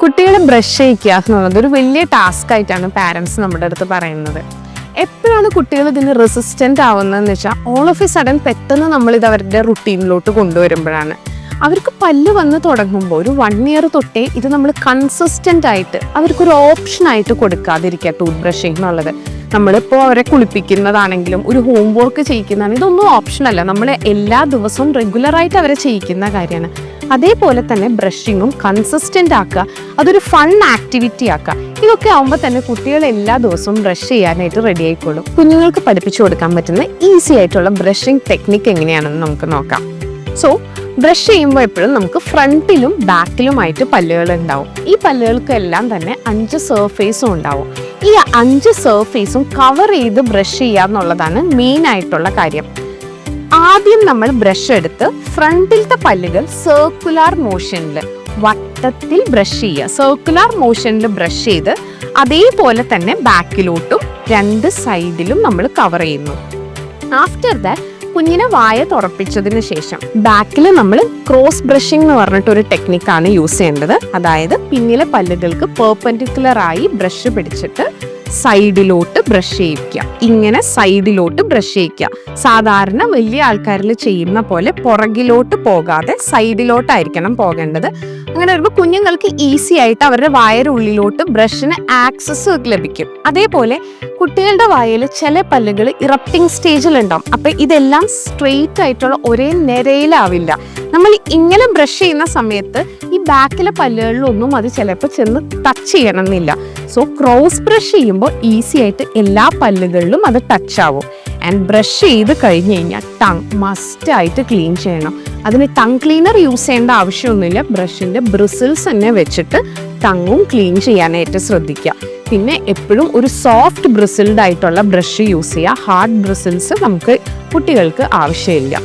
കുട്ടികളെ ബ്രഷ് ചെയ്യിക്കുക എന്നുള്ളത് ഒരു വലിയ ടാസ്ക് ആയിട്ടാണ് പാരൻസ് നമ്മുടെ അടുത്ത് പറയുന്നത്. എപ്പോഴാണ് കുട്ടികൾ ഇതിന് റെസിസ്റ്റൻ്റ് ആവുന്നതെന്ന് വെച്ചാൽ ഓൾ ഓഫ് എ സഡൻ പെട്ടെന്ന് നമ്മളിത് അവരുടെ റുട്ടീനിലോട്ട് കൊണ്ടുവരുമ്പോഴാണ്. അവർക്ക് പല്ല് വന്ന് തുടങ്ങുമ്പോൾ ഒരു 1 ഇയർ തൊട്ടേ ഇത് നമ്മൾ കൺസിസ്റ്റൻ്റ് ആയിട്ട് അവർക്കൊരു ഓപ്ഷനായിട്ട് കൊടുക്കാതിരിക്കുക ടൂത്ത് ബ്രഷിംഗ് എന്നുള്ളത്. നമ്മളിപ്പോൾ അവരെ കുളിപ്പിക്കുന്നതാണെങ്കിലും ഒരു ഹോംവർക്ക് ചെയ്യിക്കുന്നതാണെങ്കിലും ഇതൊന്നും ഓപ്ഷനല്ല, നമ്മൾ എല്ലാ ദിവസവും റെഗുലറായിട്ട് അവരെ ചെയ്യിക്കുന്ന കാര്യമാണ്. അതേപോലെ തന്നെ ബ്രഷിങ്ങും കൺസിസ്റ്റൻ്റ് ആക്കുക, അതൊരു ഫൺ ആക്ടിവിറ്റി ആക്കുക. ഇതൊക്കെ ആകുമ്പോൾ തന്നെ കുട്ടികൾ എല്ലാ ദിവസവും ബ്രഷ് ചെയ്യാനായിട്ട് റെഡി ആയിക്കോളും. കുഞ്ഞുങ്ങൾക്ക് പഠിപ്പിച്ചു കൊടുക്കാൻ പറ്റുന്ന ഈസി ആയിട്ടുള്ള ബ്രഷിംഗ് ടെക്നിക്ക് എങ്ങനെയാണെന്ന് നമുക്ക് നോക്കാം. സോ ബ്രഷ് ചെയ്യുമ്പോൾ എപ്പോഴും നമുക്ക് ഫ്രണ്ടിലും ബാക്കിലുമായിട്ട് പല്ലുകൾ ഉണ്ടാവും. ഈ പല്ലുകൾക്കെല്ലാം തന്നെ 5 സർഫേസും ഉണ്ടാവും. ഈ 5 സർഫേസും കവർ ചെയ്ത് ബ്രഷ് ചെയ്യുക എന്നുള്ളതാണ് മെയിൻ ആയിട്ടുള്ള കാര്യം. ആദ്യം നമ്മൾ ബ്രഷ് എടുത്ത് ഫ്രണ്ടിലത്തെ പല്ലുകൾ സർക്കുലർ മോഷനിൽ വട്ടത്തിൽ ബ്രഷ് ചെയ്യുക. സർക്കുലർ മോഷനിൽ ബ്രഷ് ചെയ്ത് അതേപോലെ തന്നെ ബാക്കിലോട്ടും 2 സൈഡിലും നമ്മൾ കവർ ചെയ്യുന്നു. ആഫ്റ്റർ ദാറ്റ് കുഞ്ഞിനെ വായ തുറപ്പിച്ചതിന് ശേഷം ബാക്കിൽ നമ്മൾ ക്രോസ് ബ്രഷിംഗ് എന്ന് പറഞ്ഞിട്ടൊരു ടെക്നിക്കാണ് യൂസ് ചെയ്യേണ്ടത്. അതായത് പിന്നിലെ പല്ലുകൾക്ക് പെർപെൻഡിക്കുലർ ആയി ബ്രഷ് പിടിച്ചിട്ട് സൈഡിലോട്ട് ബ്രഷ് ചെയ്യിക്കുക. ഇങ്ങനെ സൈഡിലോട്ട് ബ്രഷ് ചെയ്യിക്കുക. സാധാരണ വലിയ ആൾക്കാരിൽ ചെയ്യുന്ന പോലെ പുറകിലോട്ട് പോകാതെ സൈഡിലോട്ടായിരിക്കണം പോകേണ്ടത്. അങ്ങനെ വരുമ്പോൾ കുഞ്ഞുങ്ങൾക്ക് ഈസി ആയിട്ട് അവരുടെ വായയുടെ ഉള്ളിലോട്ട് ബ്രഷിന് ആക്സസ് ലഭിക്കും. അതേപോലെ കുട്ടികളുടെ വായയിൽ ചില പല്ലുകൾ ഇറപ്റ്റിംഗ് സ്റ്റേജിലുണ്ടാവും. അപ്പം ഇതെല്ലാം സ്ട്രെയിറ്റ് ആയിട്ടുള്ള ഒരേ നിരയിലാവില്ല. നമ്മൾ ഇങ്ങനെ ബ്രഷ് ചെയ്യുന്ന സമയത്ത് ഈ ബാക്കിലെ പല്ലുകളിലൊന്നും അത് ചിലപ്പോൾ ചെന്ന് ടച്ച് ചെയ്യണമെന്നില്ല. സോ ക്രോസ് ബ്രഷ് ചെയ്യുമ്പോൾ ഈസി ആയിട്ട് എല്ലാ പല്ലുകളിലും അത് ടച്ച് ആവും. ആൻഡ് ബ്രഷ് ചെയ്ത് കഴിഞ്ഞ് കഴിഞ്ഞാൽ ടങ് മസ്റ്റ് ആയിട്ട് ക്ലീൻ ചെയ്യണം. അതിന് ടങ് ക്ലീനർ യൂസ് ചെയ്യേണ്ട ആവശ്യമൊന്നുമില്ല. ബ്രഷിൻ്റെ ബ്രിസിൽസ് തന്നെ വെച്ചിട്ട് ടങ്ങും ക്ലീൻ ചെയ്യാനായിട്ട് ശ്രദ്ധിക്കുക. പിന്നെ എപ്പോഴും ഒരു സോഫ്റ്റ് ബ്രിസിൽഡ് ആയിട്ടുള്ള ബ്രഷ് യൂസ് ചെയ്യുക. ഹാർഡ് ബ്രിസിൽസ് നമുക്ക് കുട്ടികൾക്ക് ആവശ്യമില്ല.